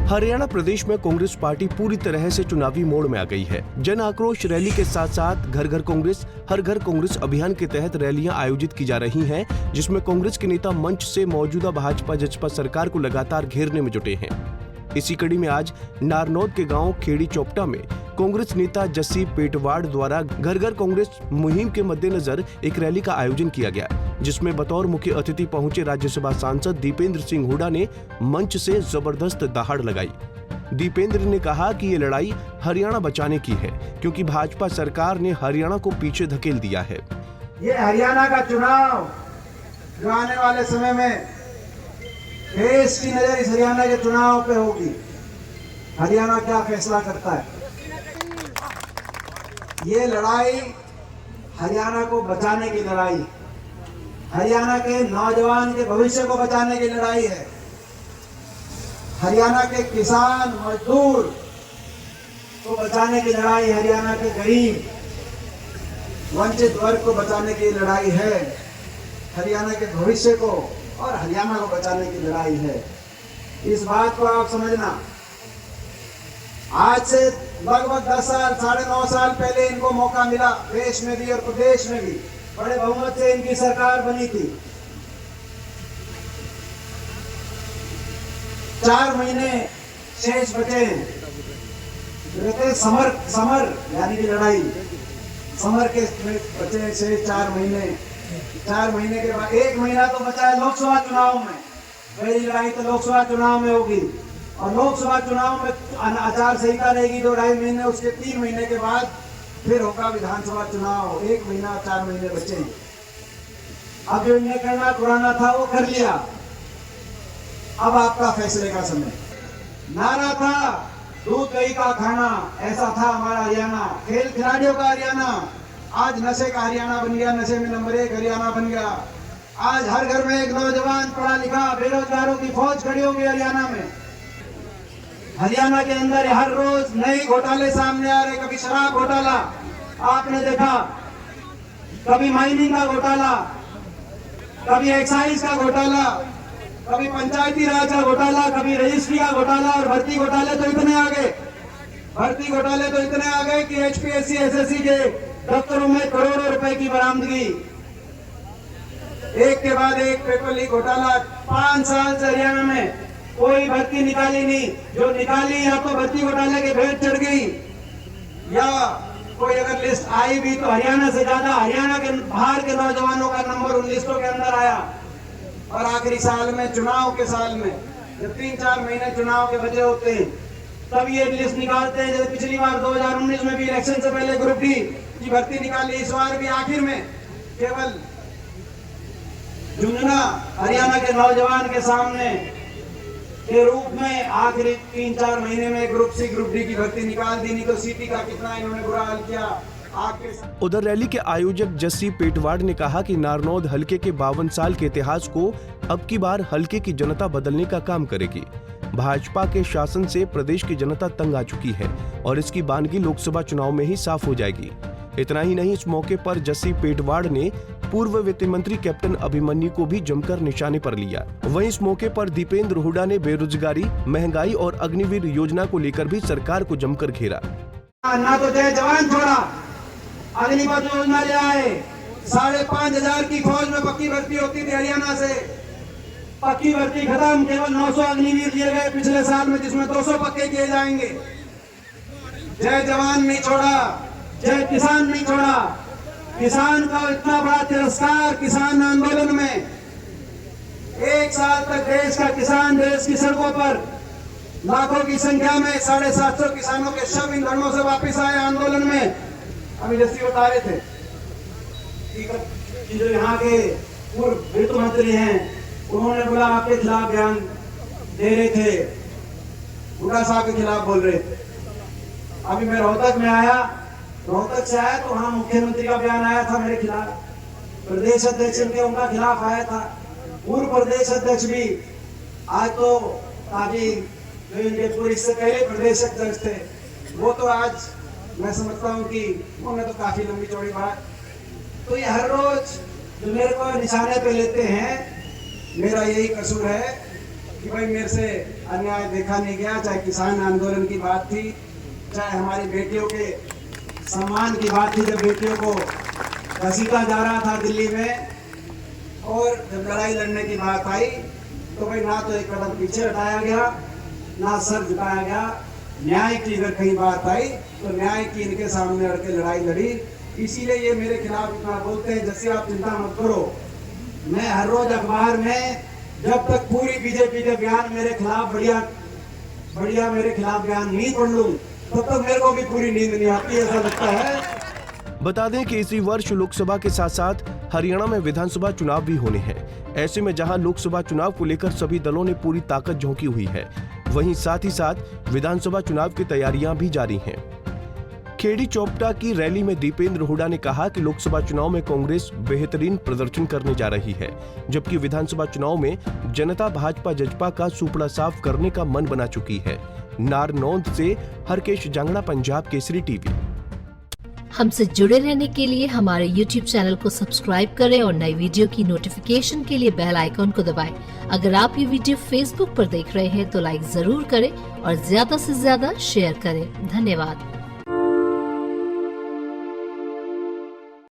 हरियाणा प्रदेश में कांग्रेस पार्टी पूरी तरह से चुनावी मोड़ में आ गई है। जन आक्रोश रैली के साथ साथ घर घर कांग्रेस, हर घर कांग्रेस अभियान के तहत रैलियां आयोजित की जा रही हैं, जिसमें कांग्रेस के नेता मंच से मौजूदा भाजपा जसपा सरकार को लगातार घेरने में जुटे हैं। इसी कड़ी में आज नारनौद के गांव खेड़ी चोपटा में कांग्रेस नेता जस्सी पेटवाड़ द्वारा घर घर कांग्रेस मुहिम के मद्देनजर एक रैली का आयोजन किया गया, जिसमें बतौर मुख्य अतिथि पहुंचे राज्यसभा सांसद दीपेंद्र सिंह हुड्डा ने मंच से जबरदस्त दहाड़ लगाई। दीपेंद्र ने कहा कि ये लड़ाई हरियाणा बचाने की है, क्योंकि भाजपा सरकार ने हरियाणा को पीछे धकेल दिया है। ये हरियाणा का चुनाव जो आने वाले समय में देश की नजर इस हरियाणा के चुनाव पे होगी। हरियाणा क्या फैसला करता है? ये लड़ाई हरियाणा को बचाने की लड़ाई, हरियाणा के नौजवान के भविष्य को बचाने की लड़ाई है। हरियाणा के किसान मजदूर को बचाने की लड़ाई, हरियाणा के गरीब वंचित वर्ग को बचाने की लड़ाई है। हरियाणा के भविष्य को और हरियाणा को बचाने की लड़ाई है। इस बात को आप समझना। आज से लगभग 10 साल, 9.5 साल पहले इनको मौका मिला, देश में भी और प्रदेश में भी बड़े बहुमत से इनकी सरकार बनी थी। 4 महीने शेष बचे हैं। समर यानी कि लड़ाई, समर के बचे शेष 4 महीने। 4 महीने के बाद 1 महीना तो बचा है लोकसभा चुनाव में। पहली लड़ाई तो लोकसभा चुनाव में होगी, और लोकसभा चुनाव में आचार संहिता रहेगी 2-2.5 महीने। उसके 3 महीने के बाद फिर होगा विधानसभा चुनाव। 1 महीना 4 महीने बचे। अब जो इन्हें करना पुराना था वो कर लिया। अब आपका फैसले का समय। नारा था दूध दही का खाना, ऐसा था हमारा हरियाणा। खेल खिलाड़ियों का हरियाणा, आज नशे का हरियाणा बन गया। नशे में नंबर 1 हरियाणा बन गया। आज हर घर में एक नौजवान पढ़ा लिखा बेरोजगारों की फौज खड़ी होगी हरियाणा में। हरियाणा के अंदर हर रोज नए घोटाले सामने आ रहे। कभी शराब घोटाला आपने देखा, कभी माइनिंग का घोटाला, कभी एक्साइज का घोटाला, कभी पंचायती राज का घोटाला, कभी रजिस्ट्री का घोटाला, और भर्ती घोटाले तो इतने आ गए। भर्ती घोटाले तो इतने आ गए कि HPSC SSC के दफ्तरों में करोड़ों रुपए की बरामदगी। एक के बाद एक पेपर लीक घोटाला। 5 साल से हरियाणा में कोई भर्ती निकाली नहीं। जो निकाली या तो भर्ती घोटाले के भेंट चढ़ गई, या कोई अगर लिस्ट आई भी तो हरियाणा से ज्यादा हरियाणा के बाहर के नौजवानों का नंबर उन लिस्टों के अंदर आया। और आखिरी साल में, चुनाव के साल में, जब 3-4 महीने चुनाव के बचे होते हैं, तब ये लिस्ट निकालते हैं। जैसे पिछली बार 2019 में भी इलेक्शन से पहले ग्रुप डी की भर्ती निकाली, इस बार भी आखिर में केवल झुंझुनू हरियाणा के नौजवान के सामने के रूप में आखिरी 3-4 महीने में ग्रुप सी ग्रुप डी की भर्ती निकाल दी। नहीं तो सीटी का कितना इन्होंने बुरा हाल किया। उधर रैली के आयोजक जस्सी पेटवाड़ ने कहा कि नारनौद हलके के 52 साल के इतिहास को अब की बार हलके की जनता बदलने का काम करेगी। भाजपा के शासन से प्रदेश की जनता तंग आ चुकी है, और इसकी बानगी लोकसभा चुनाव में ही साफ हो जाएगी। इतना ही नहीं, इस मौके पर जस्सी पेटवाड़ ने पूर्व वित्त मंत्री कैप्टन अभिमन्यु को भी जमकर निशाने पर लिया। वहीं इस मौके पर दीपेंद्र हुड्डा ने बेरोजगारी, महंगाई और अग्निवीर योजना को लेकर भी सरकार को जमकर घेरा। ना तो जय जवान छोड़ा, अग्निपथ योजना ले आए। 5,500 की फौज में पक्की भर्ती होती थी हरियाणा से, पक्की भर्ती खत्म। केवल 900 अग्निवीर दिए गए पिछले साल में, जिसमें 200 पक्के किए जाएंगे। जय जवान नहीं छोड़ा, जय किसान नहीं छोड़ा। किसान का इतना बड़ा तिरस्कार किसान आंदोलन में। 1 साल तक देश का किसान देश की सड़कों पर लाखों की संख्या में 750 किसानों के शव इन धरनों से वापिस आए आंदोलन में। अभी जैसे बता रहे थे कि जो यहाँ के पूर्व वित्त मंत्री हैं, उन्होंने बोला आपके खिलाफ बयान दे रहे थे, हुड्डा साहब के खिलाफ बोल रहे थे। अभी मैं रोहतक में आया, रोहतक से आया तो वहाँ मुख्यमंत्री का बयान आया था मेरे खिलाफ। प्रदेश अध्यक्ष के उनका खिलाफ आया था। पूर्व प्रदेश अध्यक्ष भी आज तो काफी, जो इनके पूर्व इससे पहले प्रदेश अध्यक्ष थे, वो तो आज मैं समझता हूँ कि उन्होंने तो काफी लंबी चौड़ी बात। तो ये हर रोज जो मेरे को निशाने पे लेते हैं, मेरा यही कसूर है कि भाई मेरे से अन्याय देखा नहीं गया, चाहे किसान आंदोलन की बात थी, चाहे हमारी बेटियों के सम्मान की बात थी, जब बेटियों को घसीटा जा रहा था दिल्ली में, और जब लड़ाई लड़ने की बात आई तो भाई ना तो एक कदम पीछे हटाया गया, ना सर झुकाया गया। न्याय की अगर कहीं बात आई तो न्याय की इनके सामने अड़ के लड़ाई लड़ी। इसीलिए ये मेरे खिलाफ इतना बोलते हैं। जैसे आप चिंता मत करो, मैं हर रोज अखबार में जब तक पूरी बीजेपी के बयान मेरे खिलाफ बढ़िया मेरे खिलाफ बयान नहीं पढ़ लूं तब तक मेरे को भी पूरी नींद नहीं आती, ऐसा लगता है। बता दें कि इसी वर्ष लोकसभा के साथ साथ हरियाणा में विधानसभा चुनाव भी होने हैं। ऐसे में जहां लोकसभा चुनाव को लेकर सभी दलों ने पूरी ताकत झोंकी हुई है, वहीं साथ ही साथ विधानसभा चुनाव की तैयारियां भी जारी हैं। खेड़ी चौपटा की रैली में दीपेंद्र हुड्डा ने कहा कि लोकसभा चुनाव में कांग्रेस बेहतरीन प्रदर्शन करने जा रही है, जबकि विधानसभा चुनाव में जनता भाजपा जजपा का सुपड़ा साफ करने का मन बना चुकी है। नारनौंद से हरकेश जांगड़ा, पंजाब केसरी टीवी। हमसे जुड़े रहने के लिए हमारे YouTube चैनल को सब्सक्राइब करें और नई वीडियो की नोटिफिकेशन के लिए बेल आइकॉन को दबाएं। अगर आप ये वीडियो Facebook पर देख रहे हैं तो लाइक जरूर करें और ज्यादा से ज्यादा शेयर करें। धन्यवाद।